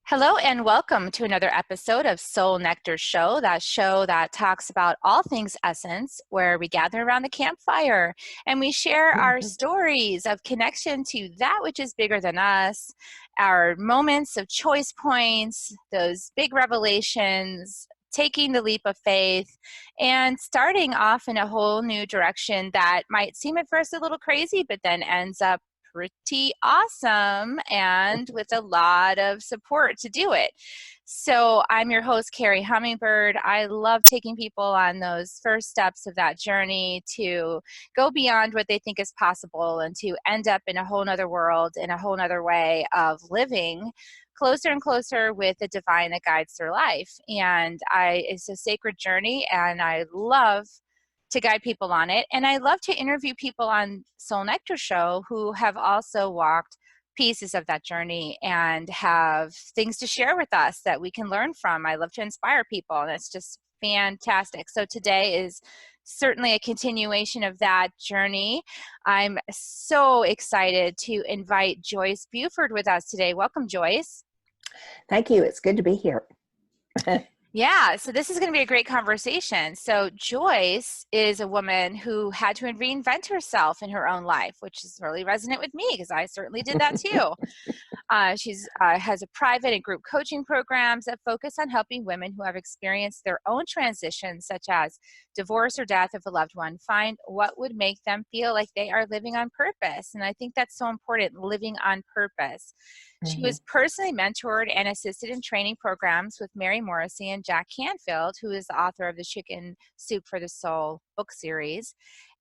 Hello and welcome to another episode of Soul Nectar Show, that show that talks about all things essence, where we gather around the campfire and we share our stories of connection to that which is bigger than us, our moments of choice points, those big revelations, taking the leap of faith, and starting off in a whole new direction that might seem at first a little crazy, but then ends up pretty awesome and with a lot of support to do it. So I'm your host, Carrie Hummingbird. I love taking people on those first steps of that journey to go beyond what they think is possible and to end up in a whole nother world, in a whole nother way of living closer and closer with the divine that guides their life. And it's a sacred journey, and I love to guide people on it. And I love to interview people on Soul Nectar Show who have also walked pieces of that journey and have things to share with us that we can learn from. I love to inspire people, and it's just fantastic. So today is certainly a continuation of that journey. I'm so excited to invite Joyce Buford with us today. Welcome, Joyce. Thank you. It's good to be here. Yeah, so this is going to be a great conversation. So Joyce is a woman who had to reinvent herself in her own life, which is really resonant with me because I certainly did that too. She's has a private and group coaching programs that focus on helping women who have experienced their own transitions, such as divorce or death of a loved one, find what would make them feel like they are living on purpose. And I think that's so important, living on purpose. She was personally mentored and assisted in training programs with Morrissey and Jack Canfield, who is the author of the Chicken Soup for the Soul book series.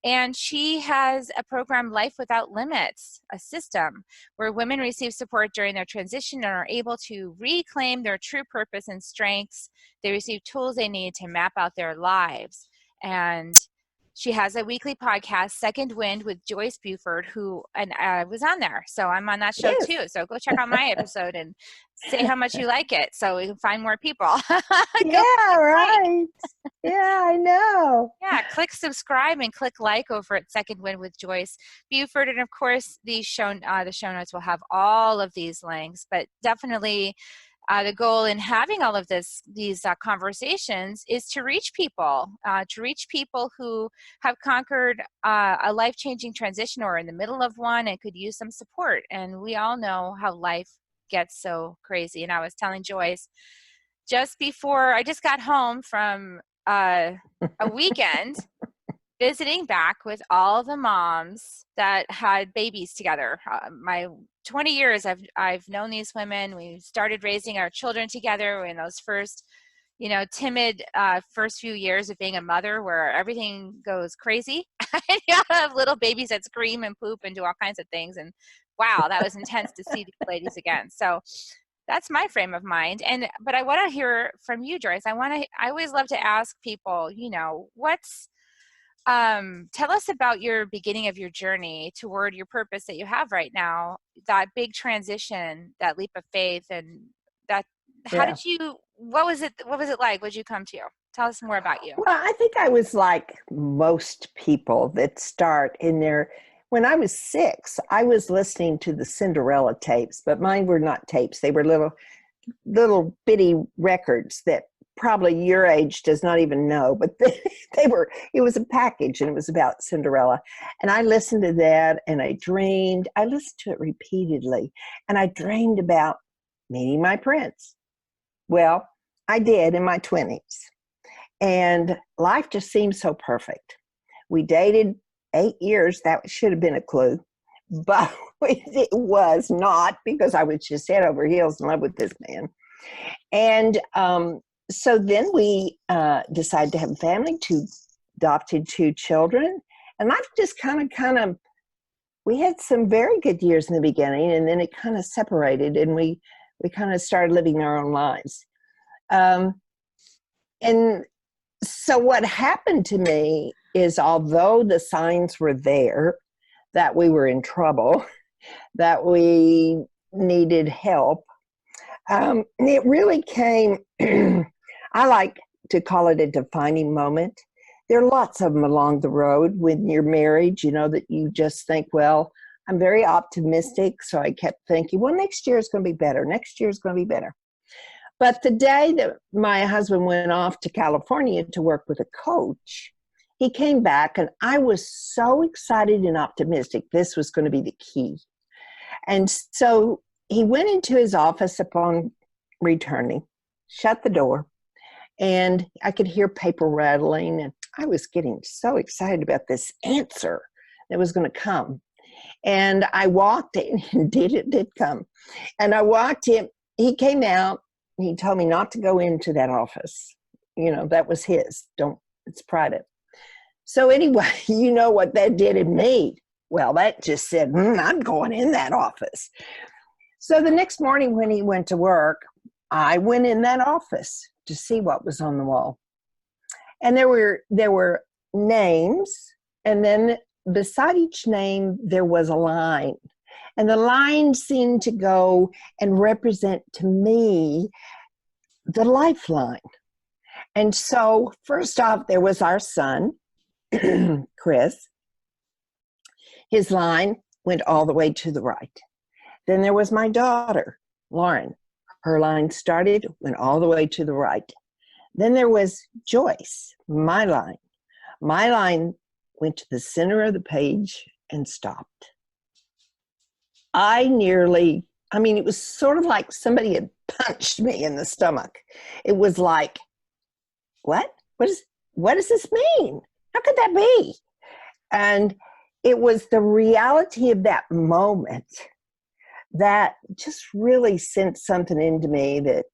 And she has a program, Life Without Limits, a system where women receive support during their transition and are able to reclaim their true purpose and strengths. They receive tools they need to map out their lives. And she has a weekly podcast, SecondWind, with Joyce Buford, and I was on there. So I'm on that show too. So go check out my episode and say how much you like it so we can find more people. Yeah, right. Yeah, I know. Yeah, click subscribe and click like over at SecondWind with Joyce Buford. And of course, the show notes will have all of these links, but definitely the goal in having all of these conversations is to reach people who have conquered a life-changing transition or in the middle of one and could use some support. And we all know how life gets so crazy. And I was telling Joyce just before I just got home from a weekend visiting back with all the moms that had babies together. My 20 years I've known these women. We started raising our children together in those first, timid first few years of being a mother, where everything goes crazy. You have little babies that scream and poop and do all kinds of things. And wow, that was intense to see these ladies again. So that's my frame of mind. But I want to hear from you, Joyce. I always love to ask people, tell us about your beginning of your journey toward your purpose that you have right now, that big transition, that leap of faith, and that, what was it like? What did you come to? Tell us more about you. Well, I think I was like most people that start in their, when I was 6, I was listening to the Cinderella tapes, but mine were not tapes. They were little bitty records that probably your age does not even know, but it was a package and it was about Cinderella. And I listened to that and I listened to it repeatedly, and I dreamed about meeting my prince. Well, I did in my 20s, and life just seemed so perfect. We dated 8 years. That should have been a clue, but it was not, because I was just head over heels in love with this man. And so then we decided to have a family, adopted 2 children, and life just kind of, we had some very good years in the beginning, and then it kind of separated, and we kind of started living our own lives. And so what happened to me is, although the signs were there that we were in trouble, that we needed help, it really came, I like to call it a defining moment. There are lots of them along the road when you're married, that you just think, well, I'm very optimistic. So I kept thinking, well, next year is going to be better. Next year is going to be better. But the day that my husband went off to California to work with a coach, he came back and I was so excited and optimistic this was going to be the key. And so he went into his office upon returning, shut the door, and I could hear paper rattling. And I was getting so excited about this answer that was going to come. And I walked in, indeed it did come. And I walked in, he came out, he told me not to go into that office. You know, that was his. It's private. So anyway, you know what that did in me. Well, that just said, I'm going in that office. So the next morning when he went to work, I went in that office to see what was on the wall. And there were names, and then beside each name, there was a line. And the line seemed to go and represent to me the lifeline. And so first off, there was our son, Chris. His line went all the way to the right. Then there was my daughter, Lauren. Her line started, went all the way to the right. Then there was Joyce, my line. My line went to the center of the page and stopped. It was sort of like somebody had punched me in the stomach. It was like, what? What does this mean? How could that be? And it was the reality of that moment that just really sent something into me that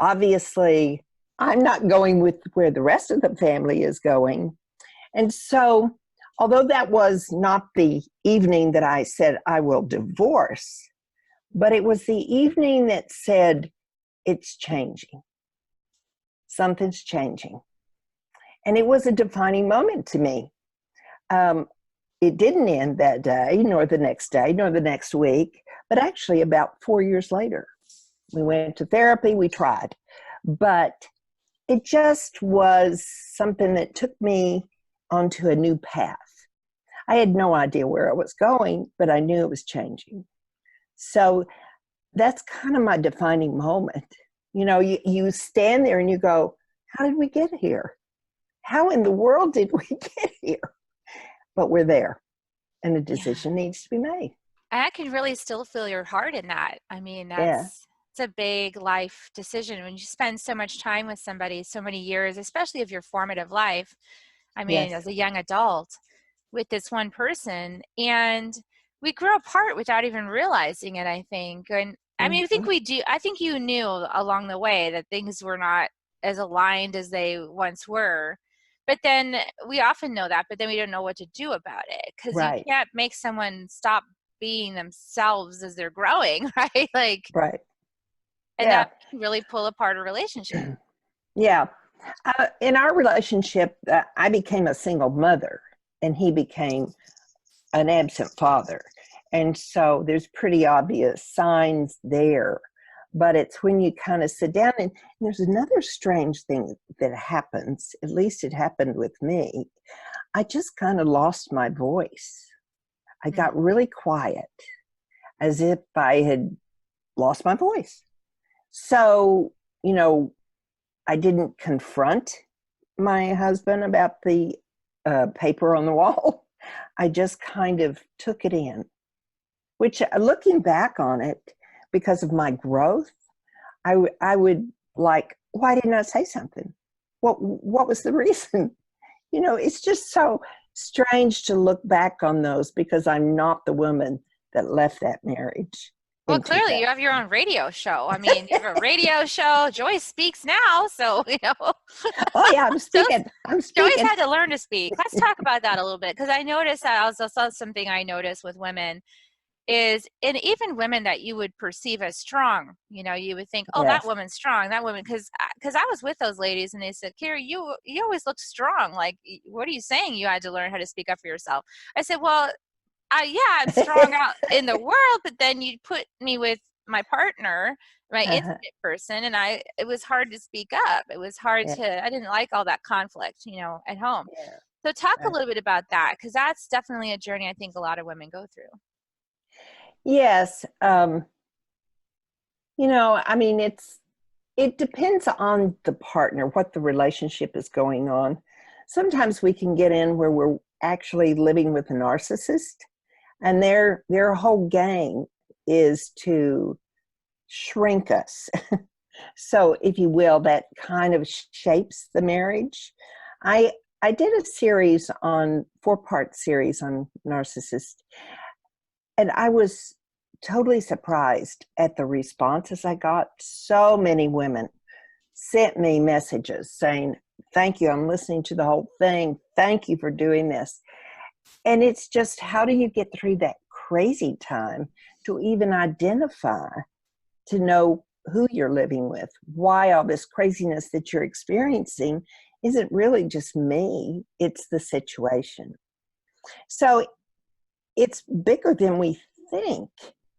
obviously I'm not going with where the rest of the family is going. And so, although that was not the evening that I said I will divorce, but it was the evening that said, it's changing. Something's changing. And it was a defining moment to me. It didn't end that day, nor the next day, nor the next week, but actually about 4 years later. We went to therapy, we tried. But it just was something that took me onto a new path. I had no idea where I was going, but I knew it was changing. So that's kind of my defining moment. You know, you stand there and you go, how did we get here? How in the world did we get here? But we're there, and a decision needs to be made. And I can really still feel your heart in that. I mean, it's a big life decision when you spend so much time with somebody, so many years, especially of your formative life. I mean, as a young adult with this one person, and we grew apart without even realizing it, I think. And I mean, I think we do. I think you knew along the way that things were not as aligned as they once were. But then we often know that, but then we don't know what to do about it, because you can't make someone stop being themselves as they're growing, right? Right. And that can really pull apart a relationship. Yeah. In our relationship, I became a single mother and he became an absent father. And so there's pretty obvious signs there. But it's when you kind of sit down, and there's another strange thing that happens, at least it happened with me. I just kind of lost my voice. I got really quiet, as if I had lost my voice. So, you know, I didn't confront my husband about the paper on the wall. I just kind of took it in, which, looking back on it, because of my growth, I would like, why didn't I say something? What was the reason? You know, it's just so strange to look back on those, because I'm not the woman that left that marriage. Well, clearly you have your own radio show. I mean, you have a radio show. Joyce speaks now, so, you know. Oh, yeah, I'm speaking. Joyce had to learn to speak. Let's talk about that a little bit, because I noticed that also something I noticed with women is, and even women that you would perceive as strong, you know, you would think, oh, that woman's strong, that woman, because I was with those ladies and they said, Carrie, you always look strong. Like, what are you saying? You had to learn how to speak up for yourself. I said, well, I'm strong out in the world, but then you put me with my partner, my intimate person, and it was hard to speak up. It was hard I didn't like all that conflict, you know, at home. So talk a little bit about that, because that's definitely a journey I think a lot of women go through. Yes. You know, I mean, It depends on the partner, what the relationship is going on. Sometimes we can get in where we're actually living with a narcissist, and their whole game is to shrink us. So, if you will, that kind of shapes the marriage. I did a series on 4-part series on narcissist, and I was totally surprised at the responses I got. So many women sent me messages saying, "Thank you, I'm listening to the whole thing. Thank you for doing this." And it's just, how do you get through that crazy time to even identify, to know who you're living with, why all this craziness that you're experiencing isn't really just me, it's the situation. So it's bigger than we think,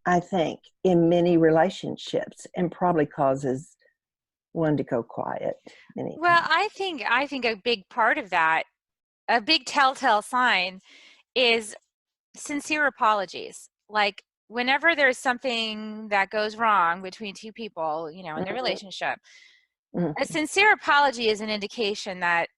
I think, in many relationships, and probably causes one to go quiet many Well, times. I think a big part of that, a big telltale sign, is sincere apologies. Like whenever there's something that goes wrong between two people, in their Mhm, relationship, a mhm. sincere apology is an indication that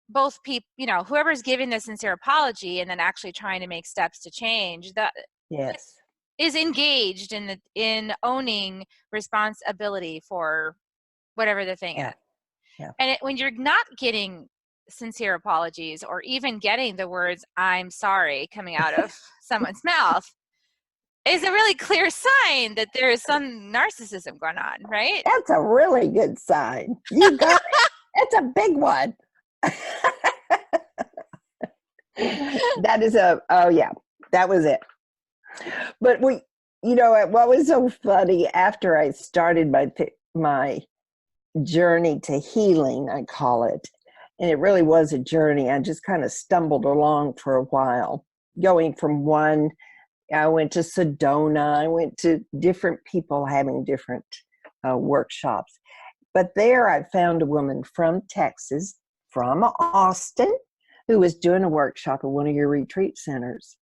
both people, whoever's giving the sincere apology and then actually trying to make steps to change, that Yes. is engaged in owning responsibility for whatever the thing Yeah. is. Yeah. And when you're not getting sincere apologies or even getting the words "I'm sorry" coming out of someone's mouth, is a really clear sign that there is some narcissism going on, right? That's a really good sign. You got it. That's a big one. That is oh yeah, that was it. But what was so funny, after I started my journey to healing, I call it, and it really was a journey. I just kind of stumbled along for a while, going from one. I went to Sedona. I went to different people having different workshops. But there I found a woman from Texas, from Austin, who was doing a workshop at one of your retreat centers.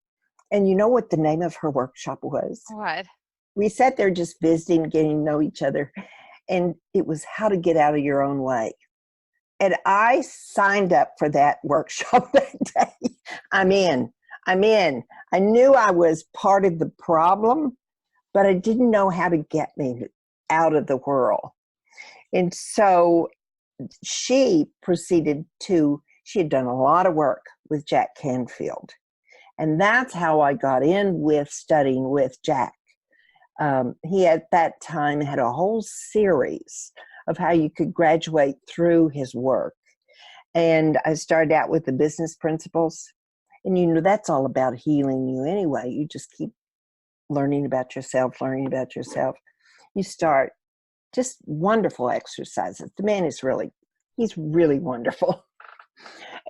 And you know what the name of her workshop was? What? We sat there just visiting, getting to know each other. And it was how to get out of your own way. And I signed up for that workshop that day. I'm in. I'm in. I knew I was part of the problem, but I didn't know how to get me out of the whirl. And so she had done a lot of work with Jack Canfield. And that's how I got in with studying with Jack. He at that time had a whole series of how you could graduate through his work. And I started out with the business principles. And that's all about healing you anyway. You just keep learning about yourself, learning about yourself. You start just wonderful exercises. The man he's really wonderful.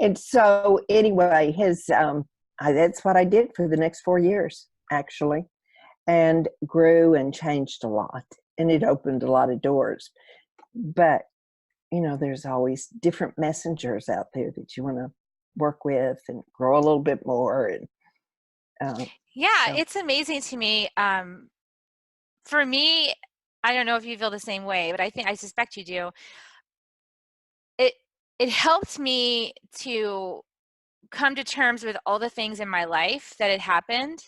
And so anyway, that's what I did for the next 4 years, actually, and grew and changed a lot. And it opened a lot of doors. But, there's always different messengers out there that you want to work with and grow a little bit more. And Yeah, so, it's amazing to me. For me, I don't know if you feel the same way, but I suspect you do. It it helped me to come to terms with all the things in my life that had happened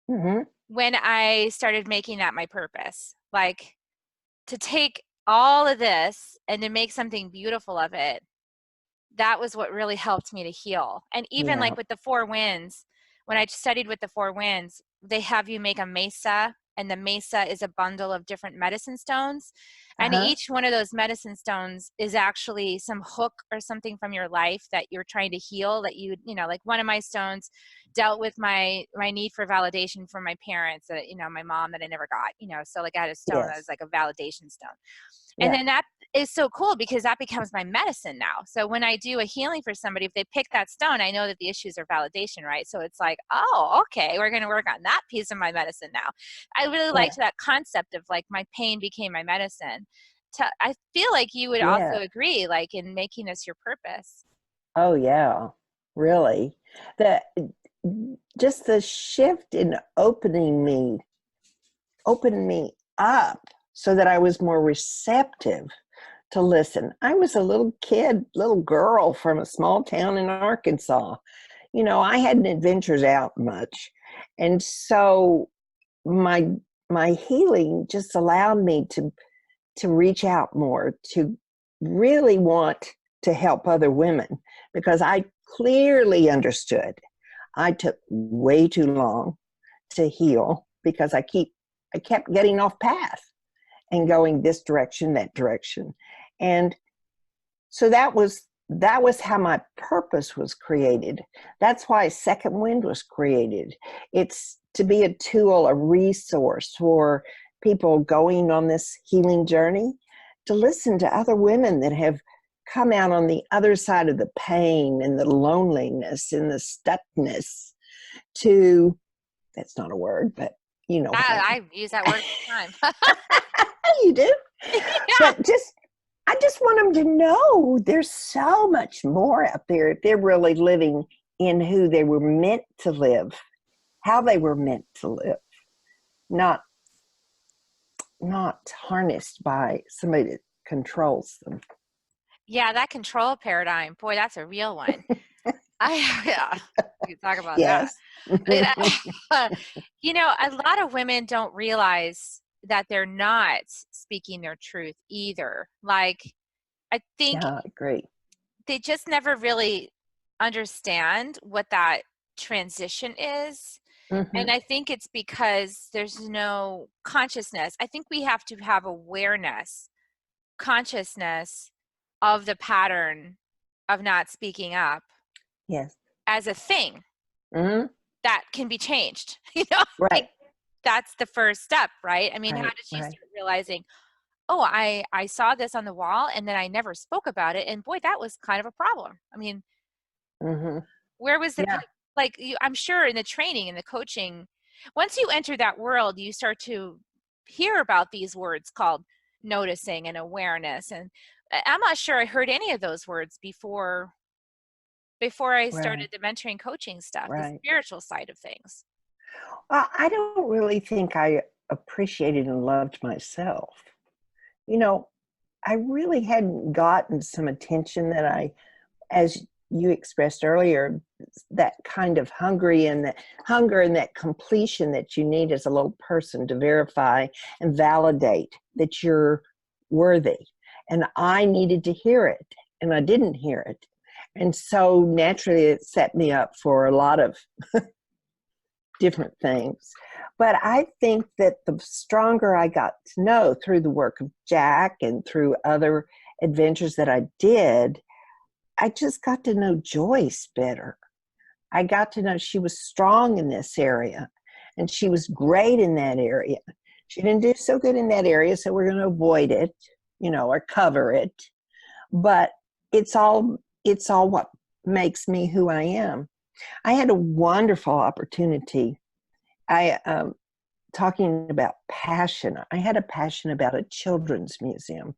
mhm, when I started making that my purpose. Like, to take all of this and to make something beautiful of it, that was what really helped me to heal. And even yeah, like with the four winds, when I studied with the four winds, they have you make a mesa, and the mesa is a bundle of different medicine stones. And uh-huh, each one of those medicine stones is actually some hook or something from your life that you're trying to heal, that like one of my stones dealt with my need for validation from my parents, that, my mom, that I never got, so like I had a stone that was yes, like a validation stone. And yeah, then that is so cool because that becomes my medicine now. So when I do a healing for somebody, if they pick that stone, I know that the issues are validation, right? So it's like, oh, okay, we're going to work on that piece of my medicine now. I really yeah, liked that concept of like my pain became my medicine. I feel like you would yeah. also agree, like in making this your purpose. Oh, yeah, really. The just the shift in opening me up so that I was more receptive to listen. I was a little kid, little girl from a small town in Arkansas. I hadn't adventured out much. And so my healing just allowed me to reach out more, to really want to help other women, because I clearly understood I took way too long to heal, because I kept getting off path and going this direction, that direction. And so that was how my purpose was created. That's why SecondWind was created. It's to be a tool, a resource for people going on this healing journey, to listen to other women that have come out on the other side of the pain and the loneliness and the stuckness. That's not a word, but you know what I use that word all the time. you do. Yeah. But I just want them to know there's so much more out there if they're really living in who they were meant to live, how they were meant to live, not harnessed by somebody that controls them. Yeah, that control paradigm, boy, that's a real one. Yeah, we can talk about that. Yes. A lot of women don't realize that they're not speaking their truth either. Like, I think Yeah, I agree. they just never really understand what that transition is. Mm-hmm. And I think it's because there's no consciousness. I think we have to have awareness, consciousness of the pattern of not speaking up Yes. as a thing Mm-hmm. that can be changed. Right. Like, that's the first step, right? I mean, how Right. did she Right. start realizing, oh, I saw this on the wall and then I never spoke about it, and boy, that was kind of a problem. I mean, Mm-hmm. where was the Yeah. like I'm sure in the training and the coaching, once you enter that world, you start to hear about these words called noticing and awareness, and I'm not sure I heard any of those words before I Right. started the mentoring coaching stuff, the Right. spiritual side of things. I don't really think I appreciated and loved myself. I really hadn't gotten some attention that as you expressed earlier, that kind of hunger and that completion that you need as a little person to verify and validate that you're worthy. And I needed to hear it, and I didn't hear it. And so naturally it set me up for a lot of different things. But I think that the stronger I got to know through the work of Jack and through other adventures that I did, I just got to know Joyce better. I got to know she was strong in this area and she was great in that area. She didn't do so good in that area, so we're going to avoid it, or cover it. But it's all what makes me who I am. I had a wonderful opportunity. Talking about passion, I had a passion about a children's museum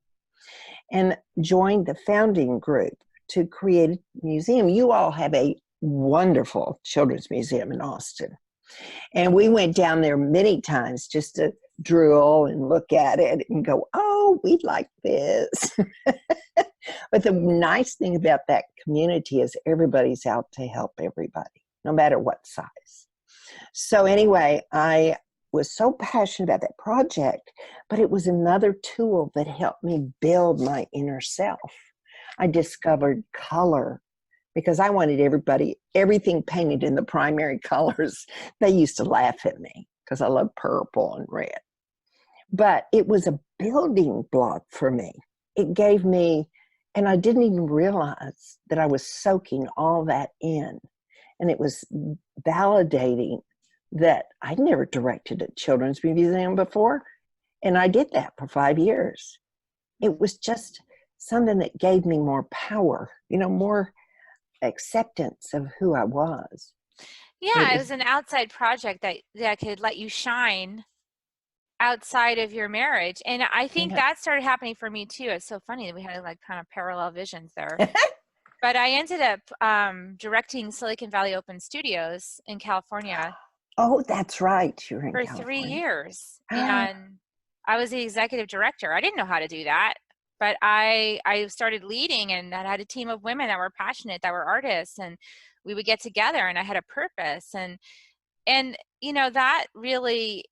and joined the founding group to create a museum. You all have a wonderful children's museum in Austin. And we went down there many times just to drool and look at it and go, oh, we'd like this. But the nice thing about that community is everybody's out to help everybody, no matter what size. So anyway, I was so passionate about that project, but it was another tool that helped me build my inner self. I discovered color because I wanted everything painted in the primary colors. They used to laugh at me because I love purple and red. But it was a building block for me. It gave me, and I didn't even realize that I was soaking all that in. And it was validating that I'd never directed a children's museum before. And I did that for 5 years. It was just something that gave me more power, more acceptance of who I was. Yeah, it was an outside project that could let you shine outside of your marriage. And I think that started happening for me too. It's so funny that we had like kind of parallel visions there. But I ended up directing Silicon Valley Open Studios in California. Oh, that's right. You're in for California. 3 years. And I was the executive director. I didn't know how to do that. but I started leading, and I had a team of women that were passionate, that were artists, and we would get together, and I had a purpose. And that really,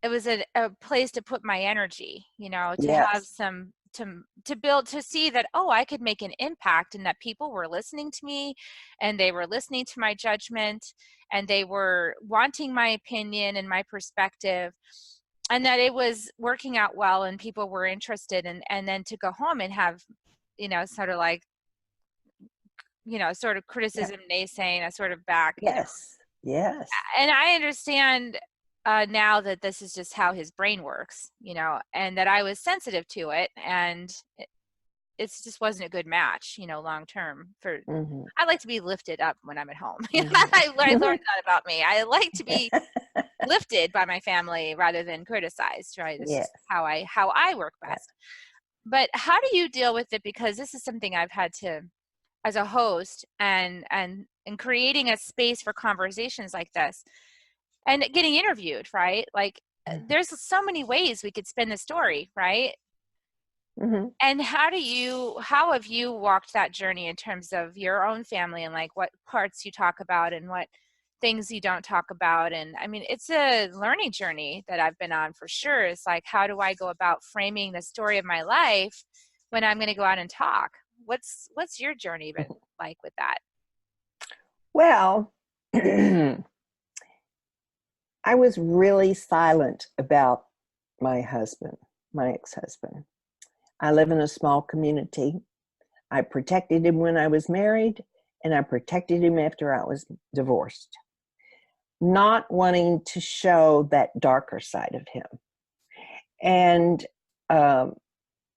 it was a place to put my energy, to have Yes. some, to build, to see that, oh, I could make an impact, and that people were listening to me, and they were listening to my judgment, and they were wanting my opinion and my perspective, and that it was working out well, and people were interested. And then to go home and have, sort of like, sort of Yeah. criticism, naysaying, a sort of back, Yes. Yes. and I understand now that this is just how his brain works, and that I was sensitive to it, and it just wasn't a good match, long term. For Mm-hmm. I like to be lifted up when I'm at home. I learned Mm-hmm. that about me. I like to be lifted by my family rather than criticized. Right? It's Yes. just how I work Yeah. best. But how do you deal with it? Because this is something I've had to, as a host, and creating a space for conversations like this, and getting interviewed, right? Like, Mm-hmm. there's so many ways we could spin the story, right? Mm-hmm. And how have you walked that journey in terms of your own family, and like what parts you talk about and what things you don't talk about? And I mean, it's a learning journey that I've been on, for sure. It's like, how do I go about framing the story of my life when I'm going to go out and talk? What's your journey been like with that? Well, I was really silent about my husband, my ex-husband. I live in a small community. I protected him when I was married, and I protected him after I was divorced, not wanting to show that darker side of him. And um,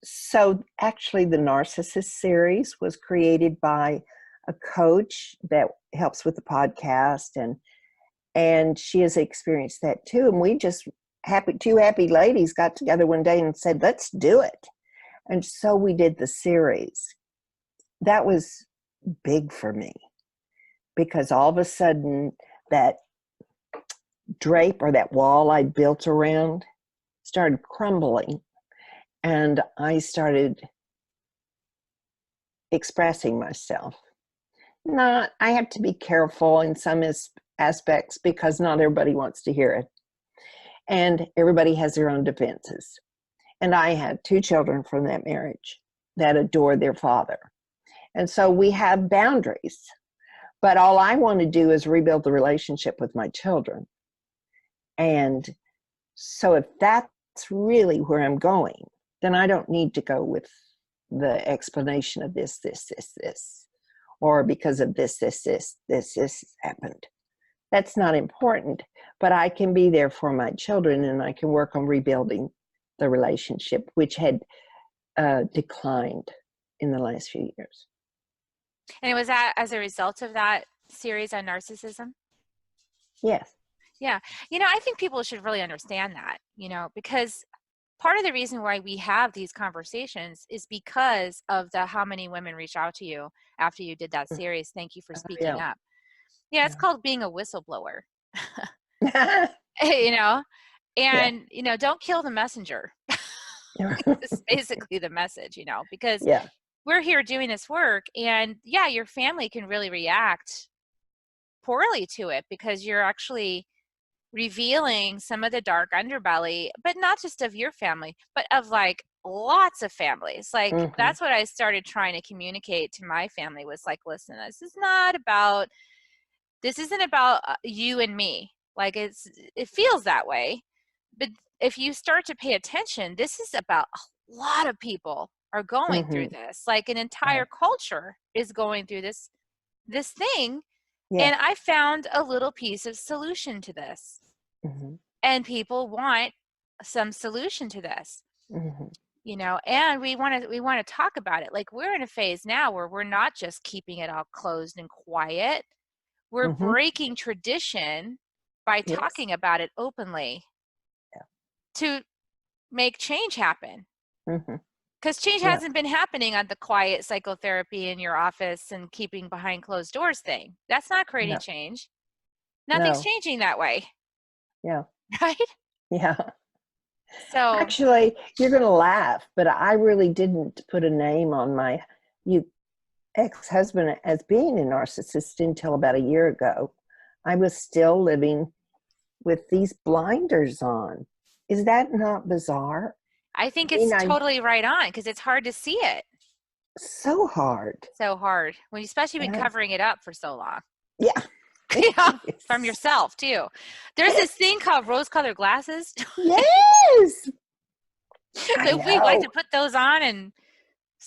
so actually the Narcissist series was created by a coach that helps with the podcast, and she has experienced that too. And we just two happy ladies got together one day and said, let's do it. And so we did the series. That was big for me, because all of a sudden that drape, or that wall I built around, started crumbling, and I started expressing myself. I have to be careful in some aspects, because not everybody wants to hear it, and everybody has their own defenses. And I had 2 children from that marriage that adore their father, and so we have boundaries. But all I want to do is rebuild the relationship with my children. And so if that's really where I'm going, then I don't need to go with the explanation of this, or because of this happened. That's not important, but I can be there for my children, and I can work on rebuilding the relationship, which had declined in the last few years. And was that as a result of that series on narcissism? Yes. Yeah. I think people should really understand that, because part of the reason why we have these conversations is because of how many women reached out to you after you did that series. Thank you for speaking Yeah. up. Yeah, it's called being a whistleblower. Yeah. you know Yeah. and don't kill the messenger. It's basically the message, because Yeah. we're here doing this work, and yeah, your family can really react poorly to it, because you're actually revealing some of the dark underbelly, but not just of your family, but of like lots of families. Like, Mm-hmm. that's what I started trying to communicate to my family, was like, listen, this isn't about you and me. Like, it feels that way, but if you start to pay attention, this is about a lot of people are going through Mm-hmm. this. Like, an entire Right. culture is going through this thing. Yeah. And I found a little piece of solution to this. Mm-hmm. And people want some solution to this, Mm-hmm. and we want to talk about it. Like, we're in a phase now where we're not just keeping it all closed and quiet. We're Mm-hmm. breaking tradition by Yes. talking about it openly Yeah. to make change happen. Mm-hmm. Because change Yeah. hasn't been happening on the quiet psychotherapy in your office and keeping behind closed doors thing. That's not creating No. change. Nothing's No. changing that way, Yeah. right? Yeah. So Actually, you're going to laugh, but I really didn't put a name on my you ex-husband as being a narcissist until about a year ago. I was still living with these blinders on. Is that not bizarre? I think I mean, it's I totally right on because it's hard to see it. so hard. So hard when you especially been Yeah. covering it up for so long. Yeah. Yeah, from yourself too. There's this thing called rose-colored glasses. Yes. So I if we like know. to put those on and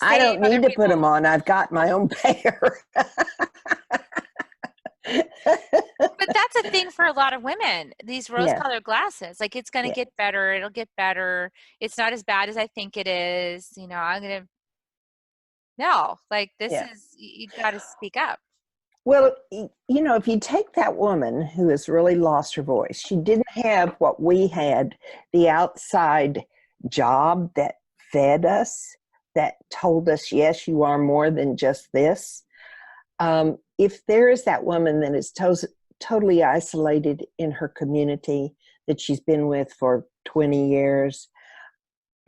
I save don't other need to put people. them on. I've got my own pair. But that's a thing for a lot of women, these Yeah. rose-colored glasses. Like, it's going to Yeah. get better. It'll get better. It's not as bad as I think it is. I'm going to, no, like, this Yeah. is, you got to speak up. Well, if you take that woman who has really lost her voice, she didn't have what we had, the outside job that fed us, that told us, yes, you are more than just this. If there is that woman that is totally isolated in her community that she's been with for 20 years,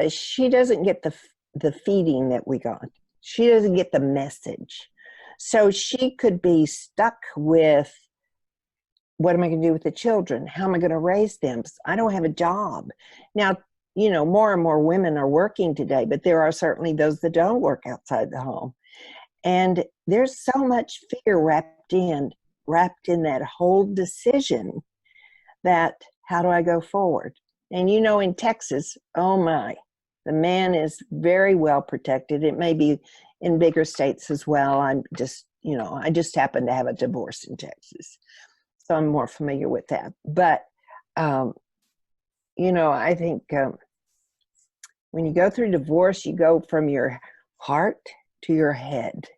she doesn't get the feeding that we got. She doesn't get the message. So she could be stuck with, what am I going to do with the children? How am I going to raise them? I don't have a job. Now, more and more women are working today, but there are certainly those that don't work outside the home. And there's so much fear wrapped in that whole decision, that how do I go forward? And in Texas, oh my, the man is very well protected. It may be in bigger states as well. I just happen to have a divorce in Texas, so I'm more familiar with that. But, I think when you go through divorce, you go from your heart to your head.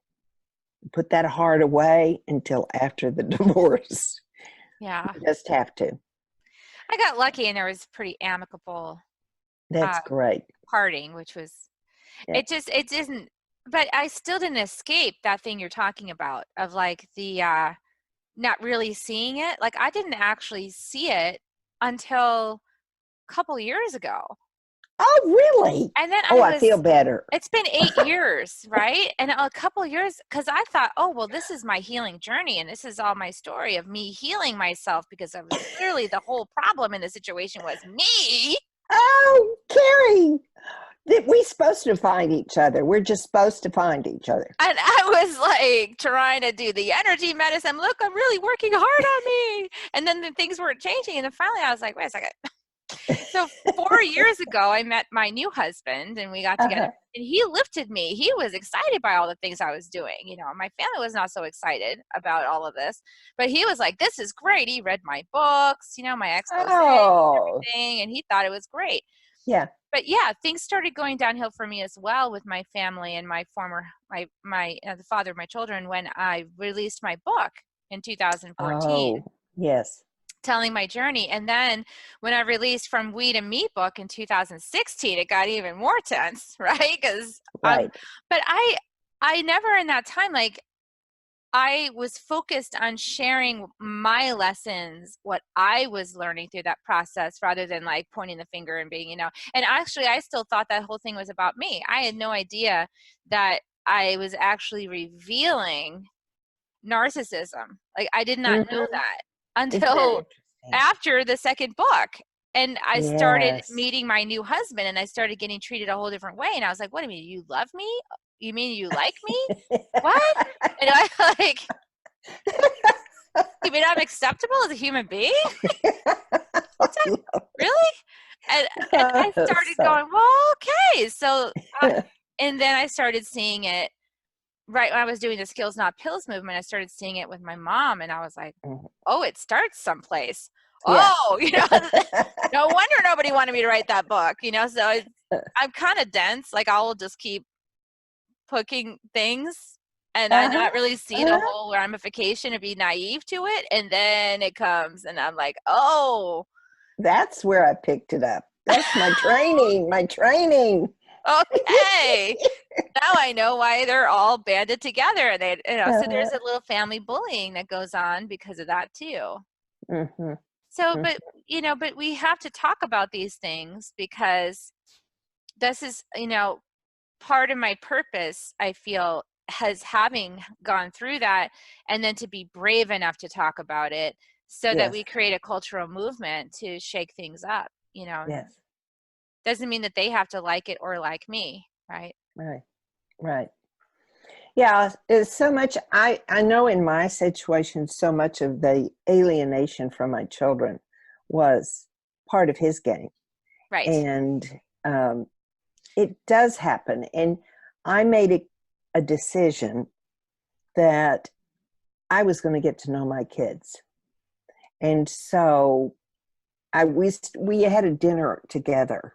Put that heart away until after the divorce. Yeah. You just have to. I got lucky and there was pretty amicable That's great. parting, which was, Yeah. it isn't, but I still didn't escape that thing you're talking about of like the, not really seeing it. Like, I didn't actually see it until a couple years ago. Oh, really? And then Oh, I feel better. it's been 8 years, right? And a couple years, because I thought, oh, well, this is my healing journey. And this is all my story of me healing myself, because I was clearly the whole problem in the situation was me. Oh, Carrie, we're supposed to find each other. We're just supposed to find each other. And I was like trying to do the energy medicine. Look, I'm really working hard on me. And then the things weren't changing. And then finally I was like, wait a second. So 4 years ago, I met my new husband and we got together, and he lifted me. He was excited by all the things I was doing. My family was not so excited about all of this, but he was like, this is great. He read my books, my expose, everything, and he thought it was great. Yeah. But yeah, things started going downhill for me as well with my family and my the father of my children, when I released my book in 2014. Oh, yes. Telling my journey. And then when I released From Weed and Meat book in 2016, it got even more tense, right? Because right. But I never in that time, like, I was focused on sharing my lessons, what I was learning through that process, rather than like pointing the finger and being, and actually I still thought that whole thing was about me. I had no idea that I was actually revealing narcissism. Like, I did not know that until after the second book. And I started meeting my new husband, and I started getting treated a whole different way. And I was like, what do you mean? You love me? You mean you like me? What? And I like, you mean I'm acceptable as a human being? Really? And I started going, well, okay. So, and then I started seeing it right when I was doing the Skills Not Pills movement. I started seeing it with my mom, and I was like, oh, it starts someplace. Yeah. Oh, no wonder nobody wanted me to write that book, so I'm kind of dense. Like, I'll just keep poking things and I not really see the whole ramification and be naive to it. And then it comes and I'm like, oh. That's where I picked it up. That's my training, Okay. Now I know why they're all banded together. And so there's a little family bullying that goes on because of that too. Mm-hmm. So, but, but we have to talk about these things because this is, part of my purpose, I feel, has having gone through that, and then to be brave enough to talk about it so that Yes. we create a cultural movement to shake things up, Yes. Doesn't mean that they have to like it or like me, right? Right. Right. Yeah, it's so much. I know in my situation, so much of the alienation from my children was part of his game. Right. And it does happen. And I made a decision that I was going to get to know my kids. And so we had a dinner together,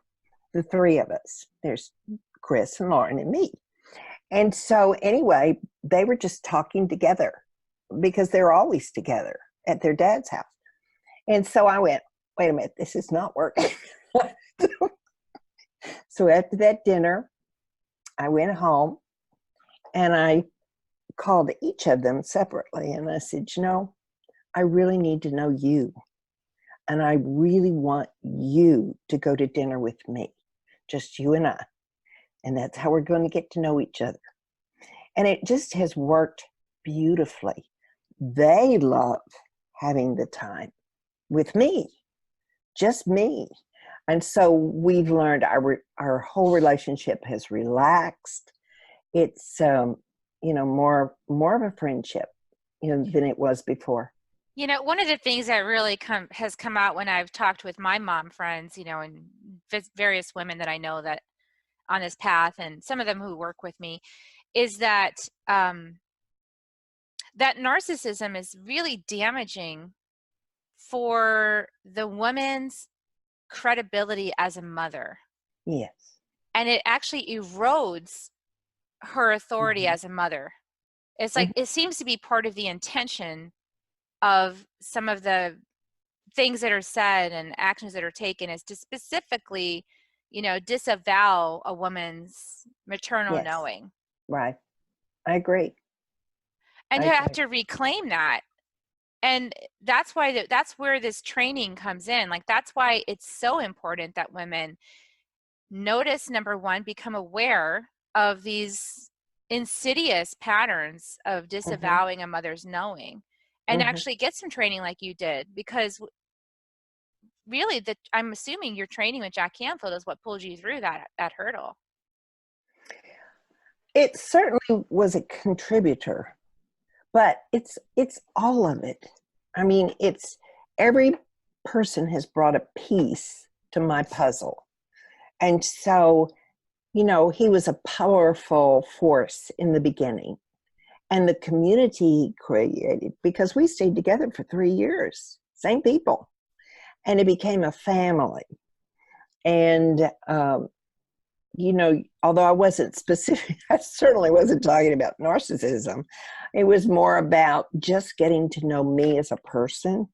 the three of us. There's Chris and Lauren and me. And so anyway, they were just talking together because they're always together at their dad's house. And so I went, wait a minute, this is not working. So after that dinner, I went home and I called each of them separately. And I said, I really need to know you. And I really want you to go to dinner with me, just you and I. And that's how we're going to get to know each other. And it just has worked beautifully. They love having the time with me, just me. And so we've learned our whole relationship has relaxed. It's, more of a friendship, than it was before. One of the things that really has come out when I've talked with my mom friends, and various women that I know that on this path, and some of them who work with me, is that that narcissism is really damaging for the woman's credibility as a mother. Yes. And it actually erodes her authority as a mother. It's like, it seems to be part of the intention of some of the things that are said and actions that are taken, is to specifically, disavow a woman's maternal Yes. knowing. Right. I agree. And you have to reclaim that. And that's where this training comes in. Like, that's why it's so important that women notice, number one, become aware of these insidious patterns of disavowing a mother's knowing, and actually get some training like you did, because really I'm assuming your training with Jack Canfield is what pulled you through that hurdle. It certainly was a contributor, but it's all of it. I mean, it's every person has brought a piece to my puzzle. And so, he was a powerful force in the beginning. And the community he created, because we stayed together for 3 years, same people. And it became a family. And, although I wasn't specific, I certainly wasn't talking about narcissism. It was more about just getting to know me as a person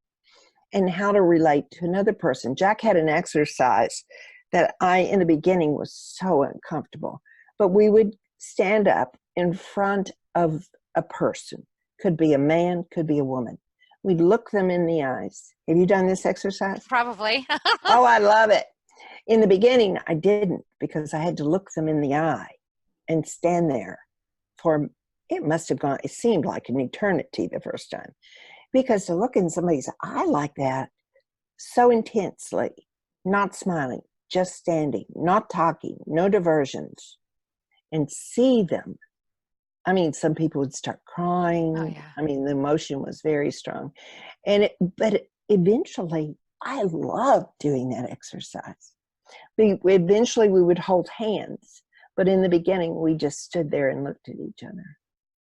and how to relate to another person. Jack had an exercise that in the beginning, was so uncomfortable, but we would stand up in front of a person. Could be a man, could be a woman. We'd look them in the eyes. Have you done this exercise? Probably. Oh, I love it. In the beginning, I didn't, because I had to look them in the eye and stand there for, it seemed like an eternity the first time. Because to look in somebody's eye like that, so intensely, not smiling, just standing, not talking, no diversions, and see them. I mean, some people would start crying. Oh, yeah. I mean, the emotion was very strong. But eventually, I loved doing that exercise. Eventually, we would hold hands. But in the beginning, we just stood there and looked at each other.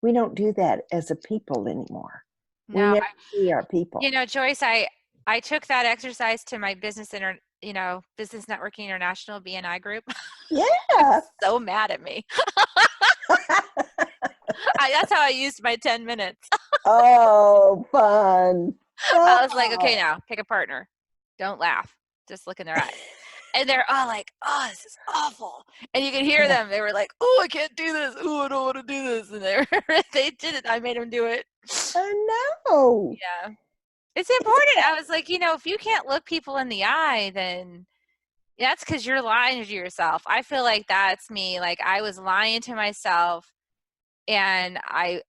We don't do that as a people anymore. No, we never see our people. Joyce, I took that exercise to my business networking international BNI group. Yeah. So mad at me. That's how I used my 10 minutes. Oh, fun. I was like, okay, now pick a partner. Don't laugh. Just look in their eyes. And they're all like, oh, this is awful. And you can hear them. They were like, oh, I can't do this. Oh, I don't want to do this. And they did it. I made them do it. I know. Yeah. It's important. I was like, if you can't look people in the eye, then that's because you're lying to yourself. I feel like that's me. Like I was lying to myself, and I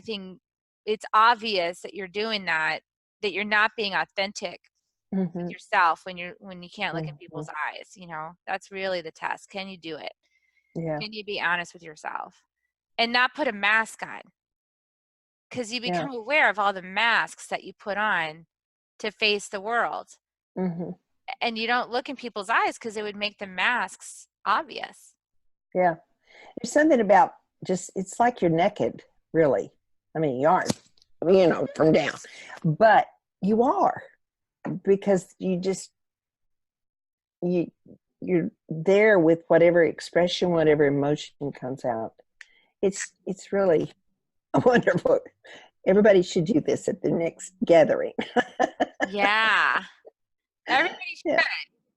think it's obvious that you're doing that you're not being authentic with Mm-hmm. yourself when you can't look in Mm-hmm. people's eyes. That's really the test. Can you do it? Yeah. Can you be honest with yourself and not put a mask on? Because you Yeah. become aware of all the masks that you put on to face the world. Mm-hmm. And you don't look in people's eyes because it would make the masks obvious. Yeah. There's something about just, it's like you're naked, really. I mean, you aren't, from down, but you are, because you, you're there with whatever expression, whatever emotion comes out. It's really wonderful. Everybody should do this at the next gathering. Yeah. Everybody Yeah. should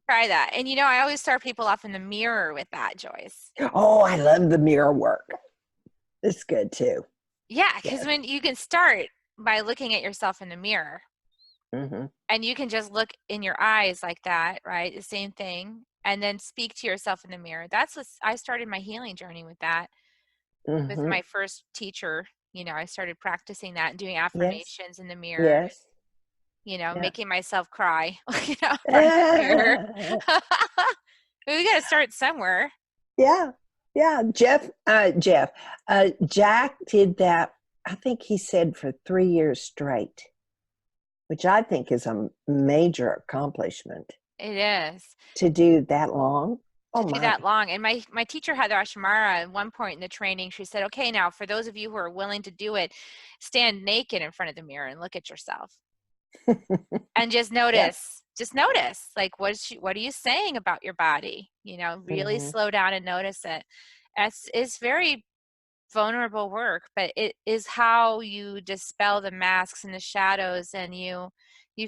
try that. And I always start people off in the mirror with that, Joyce. Oh, I love the mirror work. It's good too. Yeah, because Yes. when you can start by looking at yourself in the mirror, Mm-hmm. and you can just look in your eyes like that, right? The same thing, and then speak to yourself in the mirror. That's what I started my healing journey with that. With Mm-hmm. my first teacher, I started practicing that and doing Yes. affirmations in the mirror, Yes. Yeah. making myself cry, in front of the mirror. We got to start somewhere. Yeah. Yeah. Jack did that, I think he said, for 3 years straight, which I think is a major accomplishment It is. to do that long. To Oh do my. that long. And my teacher Heather Ashimara, at one point in the training, she said, okay, now for those of you who are willing to do it, stand naked in front of the mirror and look at yourself and Yeah. just notice, like, what are you saying about your body? Really Mm-hmm. slow down and notice it. It's very vulnerable work, but it is how you dispel the masks and the shadows, and you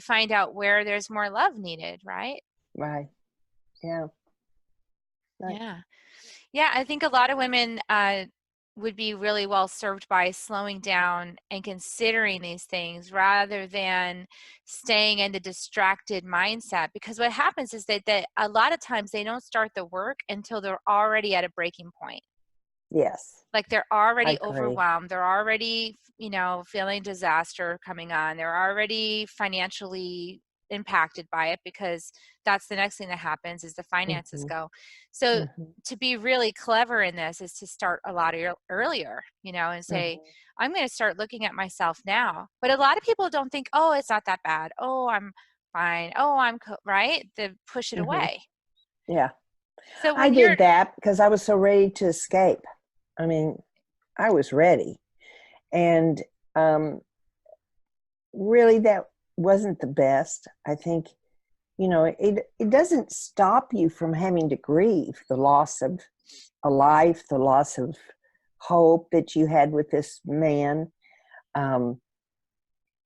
find out where there's more love needed, right? Right. Yeah. Right. Yeah. Yeah, I think a lot of women would be really well served by slowing down and considering these things rather than staying in the distracted mindset. Because what happens is that a lot of times they don't start the work until they're already at a breaking point. Yes. Like they're I already agree. overwhelmed. They're already, feeling disaster coming on. They're already financially impacted by it, because that's the next thing that happens is the finances Mm-hmm. go. So Mm-hmm. to be really clever in this is to start a lot earlier, and say, Mm-hmm. I'm going to start looking at myself now. But a lot of people don't think, oh, it's not that bad. Oh, I'm fine. Oh, right. They push it Mm-hmm. away. Yeah. So I when you're, did that because I was so ready to escape. I mean, I was ready. And really, that wasn't the best. I think, it doesn't stop you from having to grieve the loss of a life, the loss of hope that you had with this man. Um,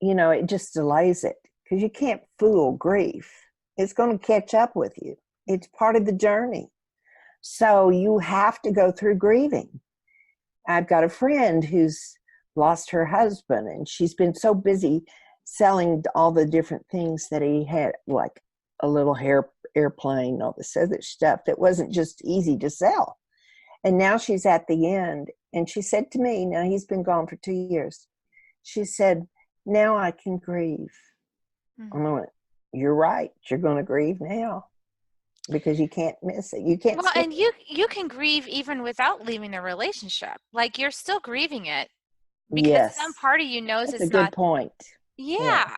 it just delays it because you can't fool grief. It's going to catch up with you. It's part of the journey. So you have to go through grieving. I've got a friend who's lost her husband, and she's been so busy selling all the different things that he had, like a little airplane, all this other stuff that wasn't just easy to sell. And now she's at the end. And she said to me, now he's been gone for 2 years. She said, now I can grieve. I Mhm. went, you're right. You're going to grieve now because you can't miss it. You can't Well, skip and it. you can grieve even without leaving the relationship. Like you're still grieving it because some Yes. part of you knows That's a it's good not. point. Yeah.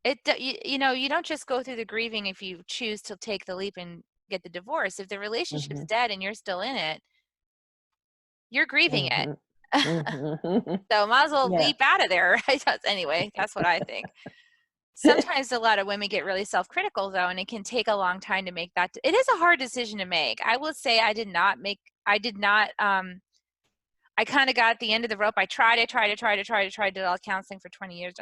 Yeah. You don't just go through the grieving if you choose to take the leap and get the divorce. If the relationship's Mm-hmm. dead and you're still in it, you're grieving it. Mm-hmm. Mm-hmm. So might as well Yeah. leap out of there. Right? Anyway, that's what I think. Sometimes a lot of women get really self-critical though, and it can take a long time to make that. It is a hard decision to make. I will say I did not I kind of got at the end of the rope. I did all counseling for 20 years,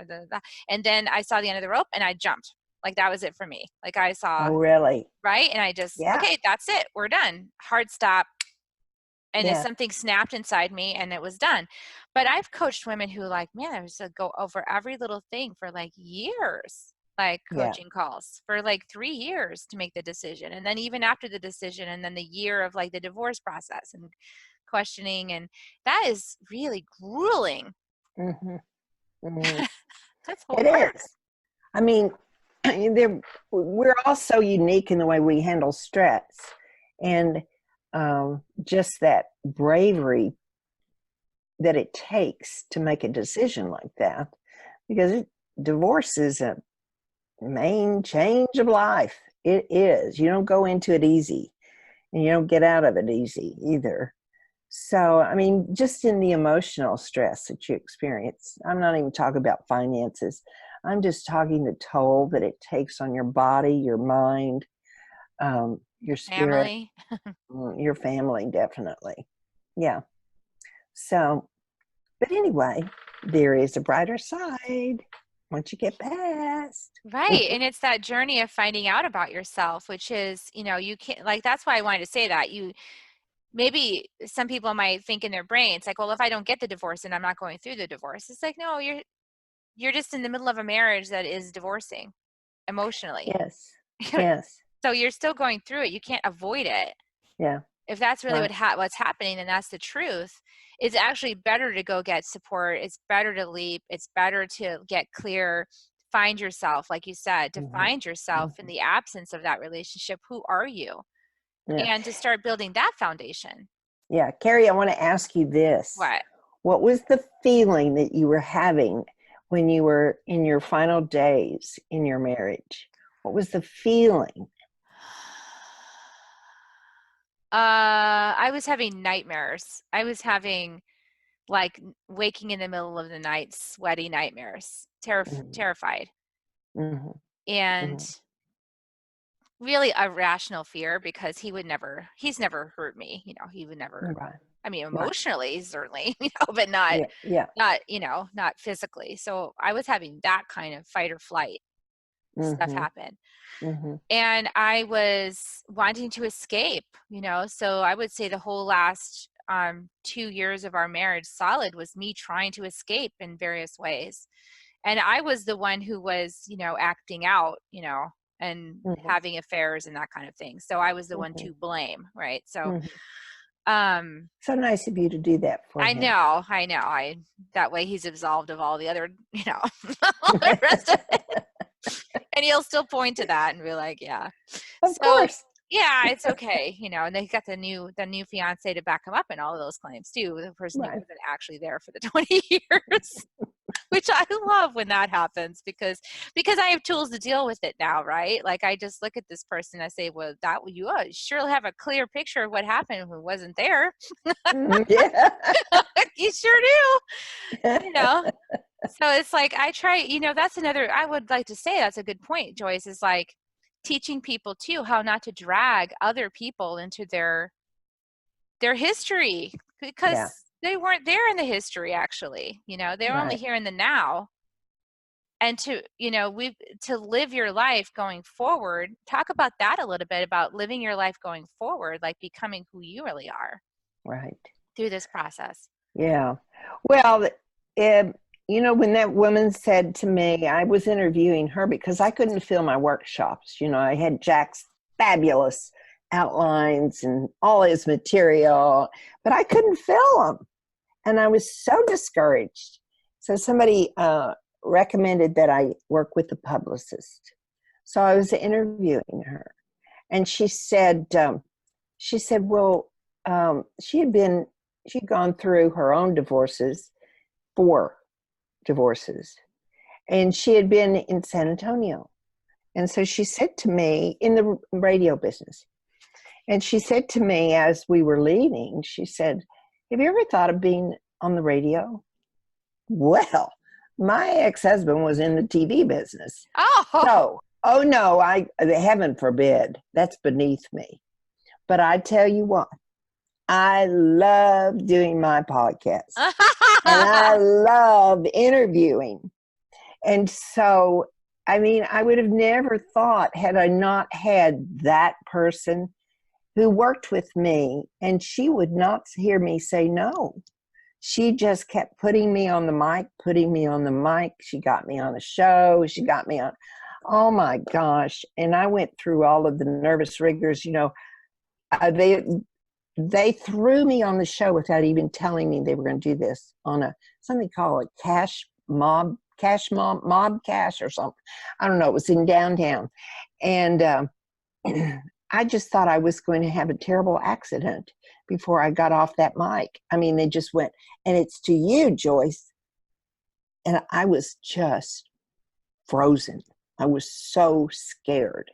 and then I saw the end of the rope and I jumped. Like that was it for me. Like I saw, Oh, really? right? And I just, Yeah. okay, that's it. We're done. Hard stop. and Yeah. something snapped inside me and it was done. But I've coached women who like, man, I was to go over every little thing for like years, like Yeah. coaching calls for like 3 years to make the decision. And then even after the decision, and then the year of like the divorce process and questioning. And that is really grueling. Mm-hmm. Mm-hmm. That's It hard. is. I mean, we're all so unique in the way we handle stress, and just that bravery that it takes to make a decision like that, because divorce is a main change of life. It is. You don't go into it easy, and you don't get out of it easy either. So, I mean, just in the emotional stress that you experience, I'm not even talking about finances. I'm just talking the toll that it takes on your body, your mind, your spirit, Family. your family, definitely. Yeah. So, but anyway, there is a brighter side once you get past. Right. And it's that journey of finding out about yourself, which is, you can't, like, that's why I wanted to say that. Maybe some people might think in their brains, like, well, if I don't get the divorce, then I'm not going through the divorce. It's like, no, you're just in the middle of a marriage that is divorcing emotionally. Yes. Yes. So you're still going through it. You can't avoid it. Yeah. If that's really Right. what's happening, then that's the truth. It's actually better to go get support. It's better to leap. It's better to get clear, find yourself, like you said, to Mm-hmm. find yourself in the absence of that relationship. Who are you? Yeah. And to start building that foundation. Yeah. Carrie, I want to ask you this. What? What was the feeling that you were having when you were in your final days in your marriage? What was the feeling? I was having nightmares. I was having like waking in the middle of the night, sweaty nightmares, Mm-hmm. terrified, Mm-hmm. and Mm-hmm. really irrational fear because he's never hurt me. He would never, Right. I mean, Right. emotionally, certainly, but not, Yeah. Yeah. not, not physically. So I was having that kind of fight or flight stuff Mm-hmm. happen. Mm-hmm. And I was wanting to escape, so I would say the whole last 2 years of our marriage solid was me trying to escape in various ways. And I was the one who was, acting out, and Mm-hmm. having affairs and that kind of thing. So I was the one Mm-hmm. to blame, right? So Mm-hmm. um So nice of you to do that for I him. know, I that way he's absolved of all the other, all the rest of it. And he'll still point to that and be like, yeah. Of So course. yeah, it's okay, and they got the new fiance to back him up in all of those claims too, the person who Right. wasn't actually there for the 20 years. Which I love when that happens because I have tools to deal with it now, right? Like I just look at this person, I say, well, that you sure have a clear picture of what happened who wasn't there. Mm-hmm. Yeah. You sure do, you know. So it's like I try, that's another, I would like to say that's a good point, Joyce, is like teaching people too how not to drag other people into their history Yeah. because they weren't there in the history actually, they're only Right. here in the now. And to live your life going forward, talk about that a little bit, about living your life going forward, like becoming who you really are Right. through this process. Yeah. Well, when that woman said to me, I was interviewing her because I couldn't fill my workshops. I had Jack's fabulous outlines and all his material, but I couldn't fill them. And I was so discouraged. So somebody recommended that I work with a publicist. So I was interviewing her. And she said, well, she'd gone through her own divorces, 4 divorces, and she had been in San Antonio. And so she said to me, in the radio business, and she said to me as we were leaving, she said, have you ever thought of being on the radio? Well, my ex-husband was in the TV business. Oh, So, oh no, heaven forbid, that's beneath me. But I tell you what, I love doing my podcast and I love interviewing. And so, I mean, I would have never thought, had I not had that person who worked with me, and she would not hear me say no. She just kept putting me on the mic, putting me on the mic. She got me on a show. She got me on, oh my gosh. And I went through all of the nervous rigors. You know, they threw me on the show without even telling me they were going to do this on a something called a mob cash or something. I don't know. It was in downtown. And I just thought I was going to have a terrible accident before I got off that mic. I mean, they just went, and it's to you, Joyce. And I was just frozen. I was so scared.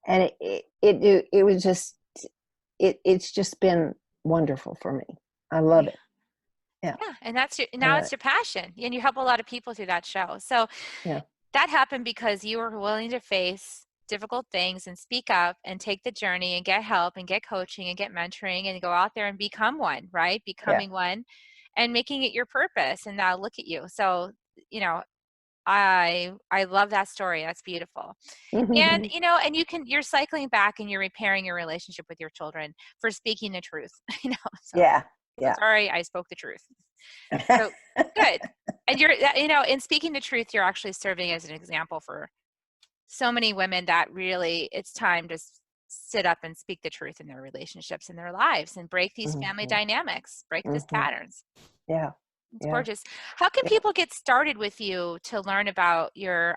And it was just, it's just been wonderful for me. I love it. Yeah. Yeah. And that's it's your passion, and you help a lot of people through that show. So yeah. That happened because you were willing to face difficult things and speak up and take the journey and get help and get coaching and get mentoring and go out there and become one, right? Becoming one and making it your purpose. And now look at you. So, you know, I love that story. That's beautiful. And, you know, and you're cycling back and you're repairing your relationship with your children for speaking the truth, you know? So, yeah. Sorry, I spoke the truth. So good. And you're, you know, in speaking the truth, you're actually serving as an example for so many women that really it's time to sit up and speak the truth in their relationships in their lives and break these family dynamics, break these patterns. Yeah. It's gorgeous. How can people get started with you to learn about your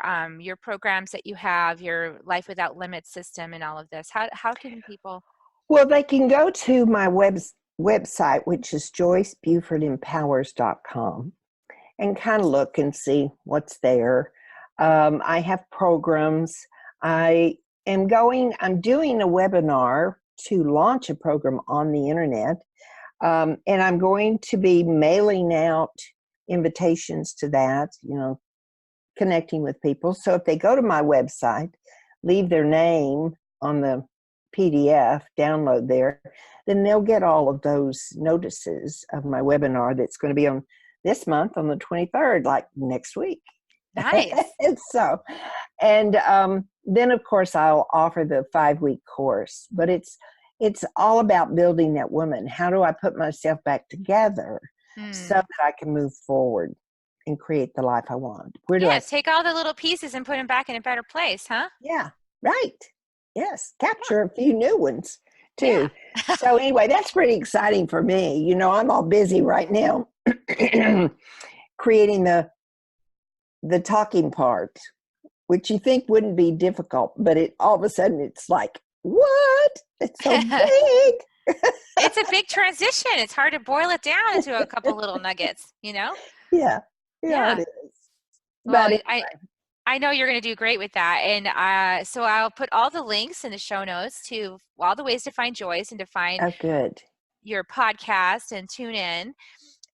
programs that you have, your Life Without Limits system and all of this? How can people? Well, they can go to my website, which is joycebufordempowers.com, and kind of look and see what's there. I have programs. I'm doing a webinar to launch a program on the internet. And I'm going to be mailing out invitations to that, you know, connecting with people. So if they go to my website, leave their name on the PDF, download there, then they'll get all of those notices of my webinar that's going to be on this month on the 23rd, like next week. Nice. and then of course I'll offer the 5-week course, but it's all about building that woman. How do I put myself back together so that I can move forward and create the life I want? Where do I take all the little pieces and put them back in a better place, huh? Yeah, right. Yes, capture a few new ones too. Yeah. So anyway, that's pretty exciting for me. You know, I'm all busy right now creating the talking part, which you think wouldn't be difficult, but it all of a sudden it's like, what? It's so big. It's a big transition. It's hard to boil it down into a couple little nuggets, you know? Yeah, it is. Well, but anyway. I know you're going to do great with that. And so I'll put all the links in the show notes to all the ways to find Joyce and to find your podcast and tune in.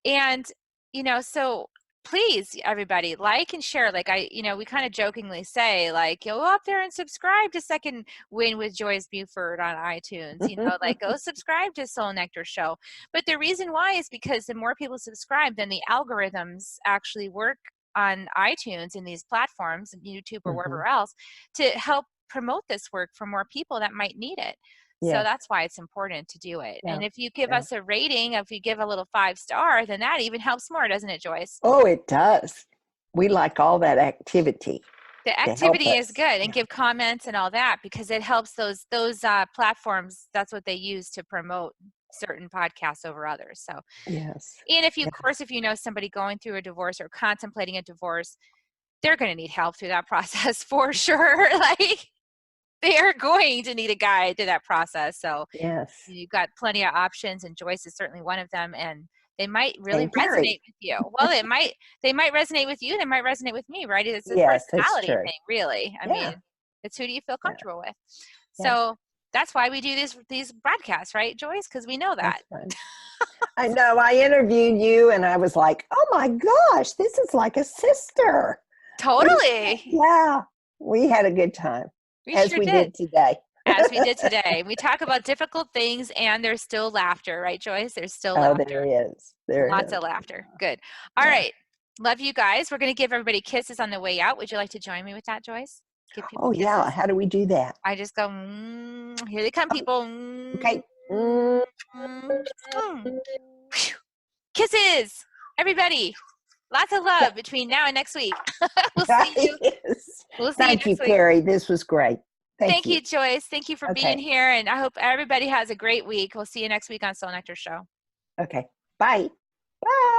And, you know, so please, everybody, like and share. Like we kind of jokingly say, like, go up there and subscribe to Second Wind with Joyce Buford on iTunes, you know, like go subscribe to Soul Nectar Show. But the reason why is because the more people subscribe, then the algorithms actually work on iTunes and these platforms, YouTube or wherever else, to help promote this work for more people that might need it. So that's why it's important to do it. And if you give us a rating, if you give a little 5-star, then that even helps more, doesn't it, Joyce? Oh, it does. We like all that activity. The activity is good, and give comments and all that, because it helps those platforms. That's what they use to promote certain podcasts over others. So yes. And if you, of course, if you know somebody going through a divorce or contemplating a divorce, they're going to need help through that process for sure. Like they are going to need a guide to that process. So you've got plenty of options, and Joyce is certainly one of them. And they might really resonate with you. Well, they might resonate with you. They might resonate with me, right? It's a personality thing, really. I mean, it's who do you feel comfortable with? So that's why we do these broadcasts, right, Joyce? Because we know that. I know. I interviewed you, and I was like, "Oh my gosh, this is like a sister." Totally. We had a good time, we did today. As we did today. We talk about difficult things, and there's still laughter, right, Joyce? There's still laughter. There is. Lots of laughter. Good. All right. Love you guys. We're going to give everybody kisses on the way out. Would you like to join me with that, Joyce? Give people Oh, kisses. yeah. How do we do that? I just go, here they come, people. Okay. Kisses, everybody. Lots of love between now and next week. We'll see you. Yes. We'll see you Thank you, next week. Carrie. This was great. Thank Thank you. you, Joyce. Thank you for being Okay. here. And I hope everybody has a great week. We'll see you next week on Soul Nectar Show. Okay. Bye. Bye.